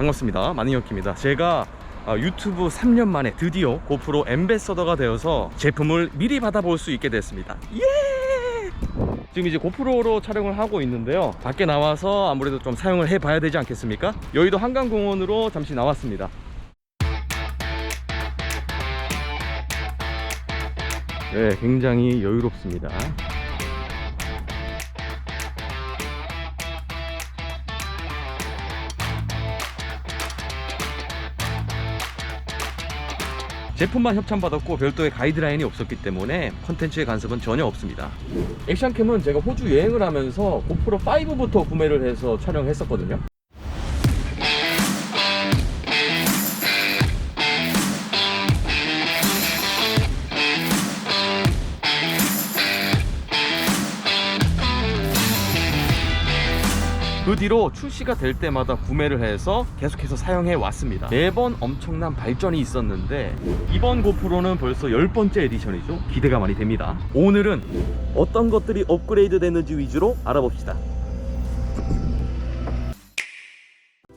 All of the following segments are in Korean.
반갑습니다. 마닝어키입니다. 제가 유튜브 3년 만에 드디어 고프로 앰베서더가 되어서 제품을 미리 받아볼 수 있게 됐습니다. 예! 지금 이제 고프로로 촬영을 하고 있는데요, 밖에 나와서 아무래도 좀 사용을 해봐야 되지 않겠습니까? 여의도 한강공원으로 잠시 나왔습니다. 네, 굉장히 여유롭습니다. 제품만 협찬받았고 별도의 가이드라인이 없었기 때문에 컨텐츠의 간섭은 전혀 없습니다. 액션캠은 제가 호주 여행을 하면서 고프로 5부터 구매를 해서 촬영했었거든요. 그 뒤로 출시가 될 때마다 구매를 해서 계속해서 사용해 왔습니다. 매번 엄청난 발전이 있었는데 이번 고프로는 벌써 10번째 에디션이죠. 기대가 많이 됩니다. 오늘은 어떤 것들이 업그레이드 됐는지 위주로 알아봅시다.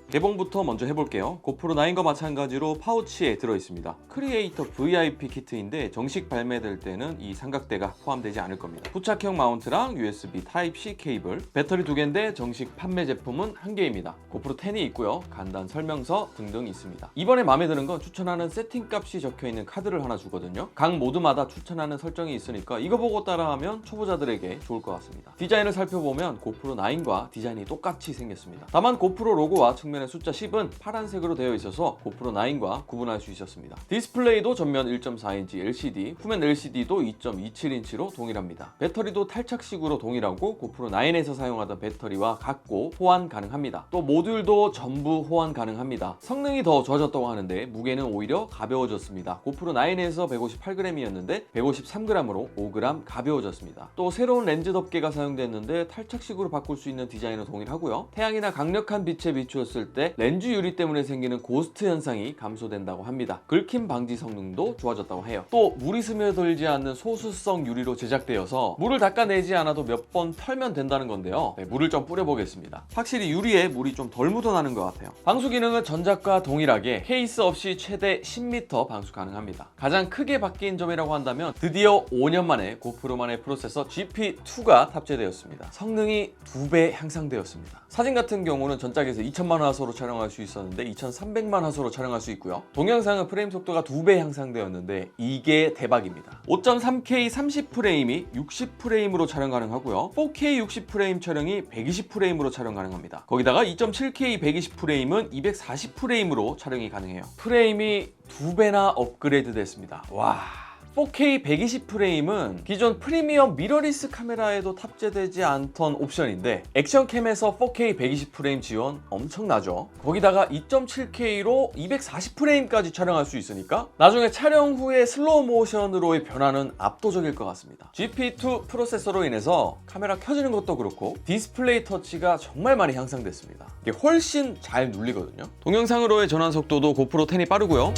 개봉부터 먼저 해볼게요. 고프로 9과 마찬가지로 파우치에 들어있습니다. 크리에이터 VIP 키트인데 정식 발매될 때는 이 삼각대가 포함되지 않을 겁니다. 부착형 마운트랑 USB Type-C 케이블, 배터리 2개인데 정식 판매 제품은 1개입니다. 고프로 10이 있고요. 간단 설명서 등등 있습니다. 이번에 마음에 드는 건 추천하는 세팅값이 적혀있는 카드를 하나 주거든요. 각 모드마다 추천하는 설정이 있으니까 이거 보고 따라하면 초보자들에게 좋을 것 같습니다. 디자인을 살펴보면 고프로 9과 디자인이 똑같이 생겼습니다. 다만 고프로 로고와 측면의 숫자 10은 파란색으로 되어 있어서 고프로 9과 구분할 수 있었습니다. 디스플레이도 전면 1.4인치 LCD, 후면 LCD도 2.27인치로 동일합니다. 배터리도 탈착식으로 동일하고 고프로 9에서 사용하던 배터리와 같고 호환 가능합니다. 또 모듈도 전부 호환 가능합니다. 성능이 더 좋아졌다고 하는데 무게는 오히려 가벼워졌습니다. 고프로 9에서 158g이었는데 153g으로 5g 가벼워졌습니다. 또 새로운 렌즈 덮개가 사용됐는데 탈착식으로 바꿀 수 있는 디자인은 동일하고요. 태양이나 강력한 빛에 비추었을 때 렌즈 유리 때문에 생기는 고스트 현상이 감소된다고 합니다. 긁힘 방지 성능도 좋아졌다고 해요. 또 물이 스며들지 않는 소수성 유리로 제작되어서 물을 닦아내지 않아도 몇 번 털면 된다는 건데요. 물을 좀 뿌려보겠습니다. 확실히 유리에 물이 좀 덜 묻어나는 것 같아요. 방수 기능은 전작과 동일하게 케이스 없이 최대 10m 방수 가능합니다. 가장 크게 바뀐 점이라고 한다면 드디어 5년 만에 고프로만의 프로세서 GP2가 탑재되었습니다. 성능이 2배 향상되었습니다. 사진 같은 경우는 전작에서 2000만 화소로 촬영할 수 있었는데 2300만 화소로 촬영할 수 있고요. 동영상은 프레임 속도가 2배 향상되었는데 이게 대박입니다. 5.3K 30프레임이 60프레임으로 촬영 가능하고요. 4K 60프레임 촬영이 120프레임으로 촬영 가능합니다. 거기다가 2.7K 120프레임은 240프레임으로 촬영이 가능해요. 프레임이 2배나 업그레이드 됐습니다. 와... 4K 120프레임은 기존 프리미엄 미러리스 카메라에도 탑재되지 않던 옵션인데 액션캠에서 4K 120프레임 지원 엄청나죠. 거기다가 2.7K로 240프레임까지 촬영할 수 있으니까 나중에 촬영 후에 슬로우 모션으로의 변화는 압도적일 것 같습니다. GP2 프로세서로 인해서 카메라 켜지는 것도 그렇고 디스플레이 터치가 정말 많이 향상됐습니다. 이게 훨씬 잘 눌리거든요. 동영상으로의 전환 속도도 고프로 10이 빠르고요.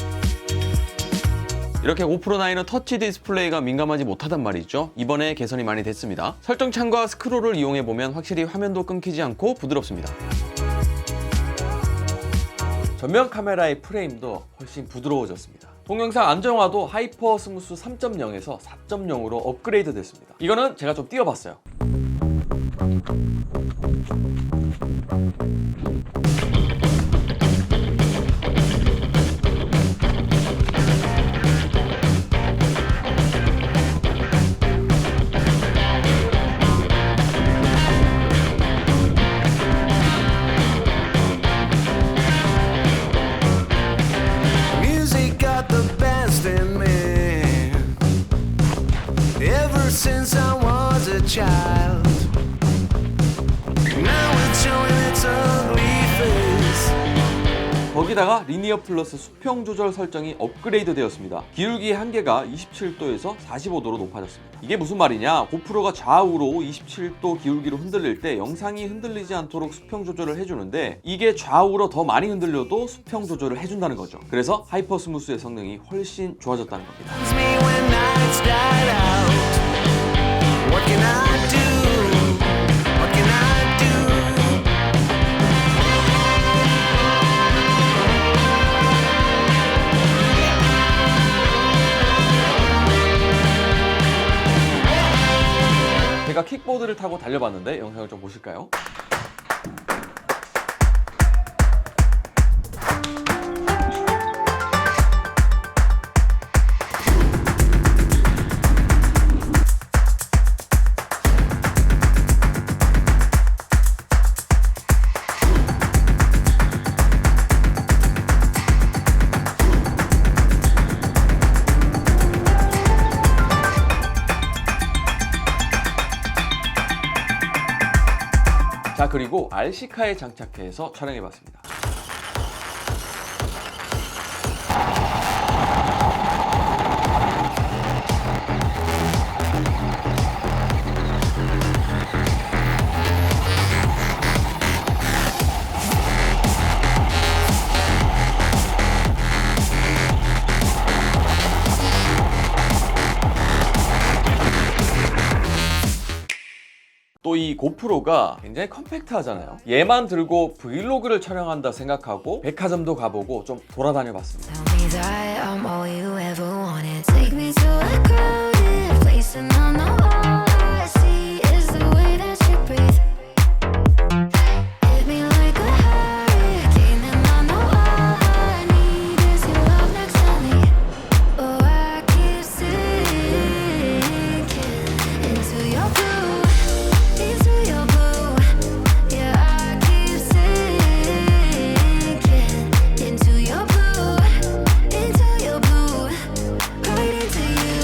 이렇게 고프로 9은 터치 디스플레이가 민감하지 못하단 말이죠. 이번에 개선이 많이 됐습니다. 설정창과 스크롤을 이용해보면 확실히 화면도 끊기지 않고 부드럽습니다. 전면 카메라의 프레임도 훨씬 부드러워졌습니다. 동영상 안정화도 하이퍼 스무스 3.0에서 4.0으로 업그레이드 됐습니다. 이거는 제가 좀 띄워봤어요. Since I was a child, now it's showing its ugly face. 거기다가 리니어 플러스 수평 조절 설정이 업그레이드 되었습니다. 기울기의 한계가 27도에서 45도로 높아졌습니다. 이게 무슨 말이냐? 고프로가 좌우로 27도 기울기로 흔들릴 때 영상이 흔들리지 않도록 수평 조절을 해주는데 이게 좌우로 더 많이 흔들려도 수평 조절을 해준다는 거죠. 그래서 하이퍼 스무스의 성능이 훨씬 좋아졌다는 겁니다. What can I do? What can I do? 타고 달려봤는데 영상을 좀 보실까요? 자, 그리고 RC카에 장착해서 촬영해봤습니다. 또 이 고프로가 굉장히 컴팩트하잖아요. 얘만 들고 브이로그를 촬영한다 생각하고 백화점도 가보고 좀 돌아다녀 봤습니다. Tell me that I'm all you ever wanted. Take me to a crowded place and I know all I see is the way that you breathe. Hit me like a hurricane and I know all I need is your love next to me. Oh, I keep sinking into your blue, into your blue. Yeah, I keep sinking into your blue, into your blue, right into you.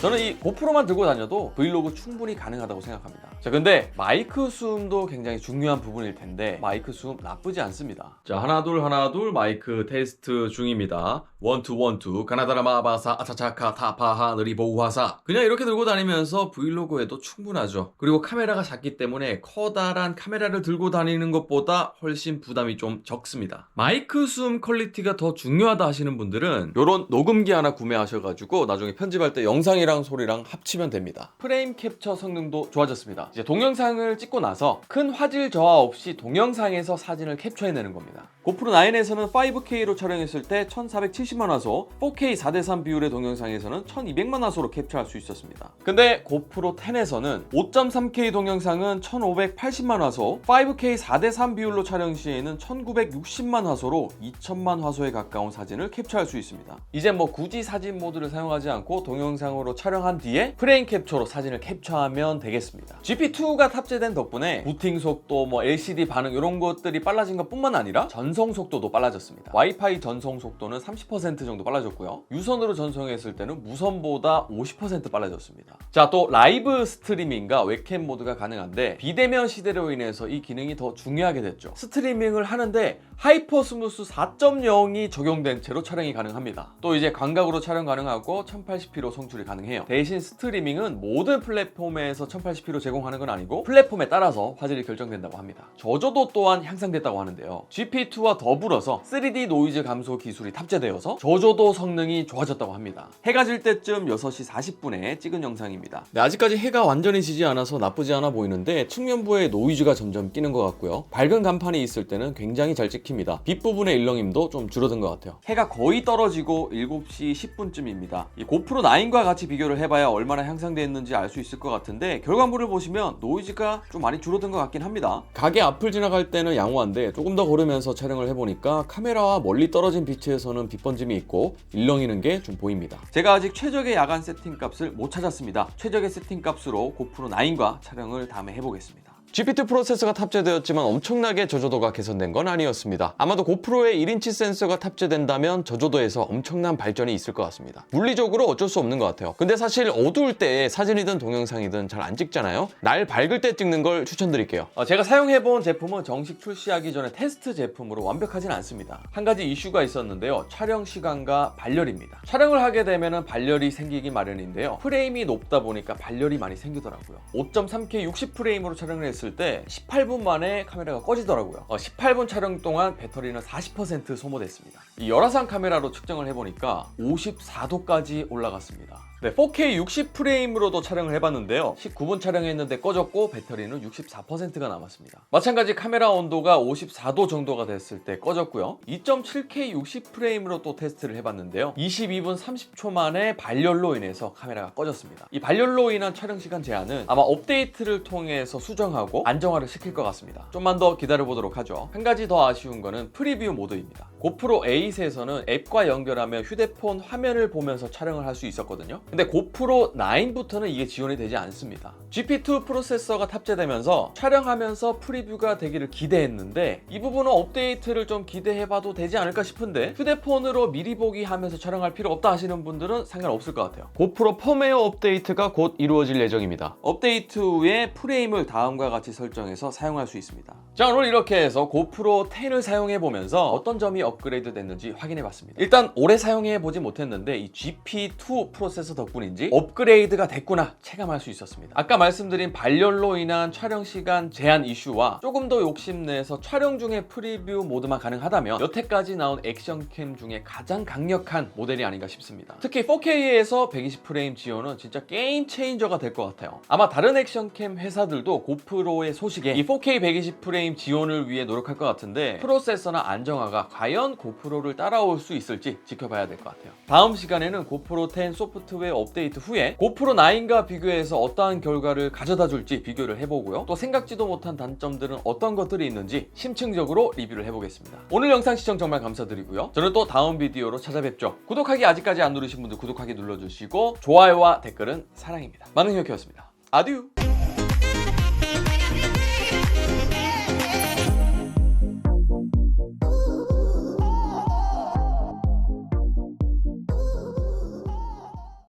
저는 이 고프로만 들고 다녀도 브이로그 충분히 가능하다고 생각합니다. 자, 근데 마이크 수음도 굉장히 중요한 부분일 텐데 마이크 수음 나쁘지 않습니다. 자, 하나 둘 마이크 테스트 중입니다. 1, 2, 1, 2 가나다라 마바사 아차차카 타파하 느리보우하사. 그냥 이렇게 들고 다니면서 브이로그에도 충분하죠. 그리고 카메라가 작기 때문에 커다란 카메라를 들고 다니는 것보다 훨씬 부담이 좀 적습니다. 마이크 수음 퀄리티가 더 중요하다 하시는 분들은 이런 녹음기 하나 구매하셔가지고 나중에 편집할 때 영상이랑 소리랑 합치면 됩니다. 프레임 캡처 성능도 좋아졌습니다. 이제 동영상을 찍고 나서 큰 화질 저하 없이 동영상에서 사진을 캡처해내는 겁니다. 고프로 9에서는 5K로 촬영했을 때 1470만 화소, 4K 4:3 비율의 동영상에서는 1200만 화소로 캡처할 수 있었습니다. 근데 고프로 10에서는 5.3K 동영상은 1580만 화소, 5K 4:3 비율로 촬영 시에는 1960만 화소로 2000만 화소에 가까운 사진을 캡처할 수 있습니다. 이제 뭐 굳이 사진 모드를 사용하지 않고 동영상으로 촬영한 뒤에 프레임 캡처로 사진을 캡처하면 되겠습니다. GP2가 탑재된 덕분에 부팅 속도, LCD 반응 이런 것들이 빨라진 것뿐만 아니라 전송 속도도 빨라졌습니다. 와이파이 전송 속도는 30% 정도 빨라졌고요. 유선으로 전송했을 때는 무선보다 50% 빨라졌습니다. 자, 또 라이브 스트리밍과 웹캠 모드가 가능한데 비대면 시대로 인해서 이 기능이 더 중요하게 됐죠. 스트리밍을 하는데 하이퍼 스무스 4.0이 적용된 채로 촬영이 가능합니다. 또 이제 광각으로 촬영 가능하고 1080p로 송출이 가능해요. 대신 스트리밍은 모든 플랫폼에서 1080p로 제공하는 건 아니고 플랫폼에 따라서 화질이 결정된다고 합니다. 저조도 또한 향상됐다고 하는데요. GP2와 더불어서 3D 노이즈 감소 기술이 탑재되어서 저조도 성능이 좋아졌다고 합니다. 해가 질 때쯤 6시 40분에 찍은 영상입니다. 네, 아직까지 해가 완전히 지지 않아서 나쁘지 않아 보이는데 측면부에 노이즈가 점점 끼는 것 같고요. 밝은 간판이 있을 때는 굉장히 잘 찍힙니다. 빛 부분의 일렁임도 좀 줄어든 것 같아요. 해가 거의 떨어지고 7시 10분쯤입니다. 이 고프로 9과 같이 비교를 해봐야 얼마나 향상됐는지 알 수 있을 것 같은데 결과물을 보시면 노이즈가 좀 많이 줄어든 것 같긴 합니다. 가게 앞을 지나갈 때는 양호한데 조금 더 걸으면서 촬영을 해보니까 카메라와 멀리 떨어진 위치에서는 빛 번짐이 있고 일렁이는 게 좀 보입니다. 제가 아직 최적의 야간 세팅 값을 못 찾았습니다. 최적의 세팅 값으로 고프로 9과 촬영을 다음에 해보겠습니다. GPT 프로세서가 탑재되었지만 엄청나게 저조도가 개선된 건 아니었습니다. 아마도 고프로에 1인치 센서가 탑재된다면 저조도에서 엄청난 발전이 있을 것 같습니다. 물리적으로 어쩔 수 없는 것 같아요. 근데 사실 어두울 때 사진이든 동영상이든 잘 안 찍잖아요. 날 밝을 때 찍는 걸 추천드릴게요. 제가 사용해본 제품은 정식 출시하기 전에 테스트 제품으로 완벽하진 않습니다. 한 가지 이슈가 있었는데요. 촬영 시간과 발열입니다. 촬영을 하게 되면 발열이 생기기 마련인데요. 프레임이 높다 보니까 발열이 많이 생기더라고요. 5.3K 60프레임으로 촬영을 했을 줬을 때 18분 만에 카메라가 꺼지더라고요. 18분 촬영 동안 배터리는 40% 소모됐습니다. 이 열화상 카메라로 측정을 해보니까 54도까지 올라갔습니다. 네, 4K 60프레임으로도 촬영을 해봤는데요. 19분 촬영했는데 꺼졌고 배터리는 64%가 남았습니다. 마찬가지 카메라 온도가 54도 정도가 됐을 때 꺼졌고요. 2.7K 60프레임으로 또 테스트를 해봤는데요. 22분 30초 만에 발열로 인해서 카메라가 꺼졌습니다. 이 발열로 인한 촬영 시간 제한은 아마 업데이트를 통해서 수정하고 안정화를 시킬 것 같습니다. 좀만 더 기다려보도록 하죠. 한 가지 더 아쉬운 거는 프리뷰 모드입니다. 고프로 8에서는 앱과 연결하며 휴대폰 화면을 보면서 촬영을 할 수 있었거든요. 근데 고프로 9부터는 이게 지원이 되지 않습니다. GP2 프로세서가 탑재되면서 촬영하면서 프리뷰가 되기를 기대했는데 이 부분은 업데이트를 좀 기대해봐도 되지 않을까 싶은데 휴대폰으로 미리 보기 하면서 촬영할 필요 없다 하시는 분들은 상관없을 것 같아요. 고프로 펌웨어 업데이트가 곧 이루어질 예정입니다. 업데이트 후에 프레임을 다음과 같이 설정해서 사용할 수 있습니다. 자, 오늘 이렇게 해서 고프로 10을 사용해보면서 어떤 점이 업그레이드 됐는지 확인해봤습니다. 일단 오래 사용해보지 못했는데 이 GP2 프로세서 덕분인지 업그레이드가 됐구나 체감할 수 있었습니다. 아까 말씀드린 발열로 인한 촬영 시간 제한 이슈와 조금 더 욕심내서 촬영 중에 프리뷰 모드만 가능하다면 여태까지 나온 액션캠 중에 가장 강력한 모델이 아닌가 싶습니다. 특히 4K에서 120프레임 지원은 진짜 게임 체인저가 될 것 같아요. 아마 다른 액션캠 회사들도 고프로의 소식에 이 4K 120프레임 지원을 위해 노력할 것 같은데 프로세서나 안정화가 과연 고프로를 따라올 수 있을지 지켜봐야 될 것 같아요. 다음 시간에는 고프로 10 소프트웨어 업데이트 후에 고프로 9과 비교해서 어떠한 결과를 가져다 줄지 비교를 해보고요. 또 생각지도 못한 단점들은 어떤 것들이 있는지 심층적으로 리뷰를 해보겠습니다. 오늘 영상 시청 정말 감사드리고요. 저는 또 다음 비디오로 찾아뵙죠. 구독하기 아직까지 안 누르신 분들 구독하기 눌러주시고 좋아요와 댓글은 사랑입니다. 만능혁이었습니다. 아듀!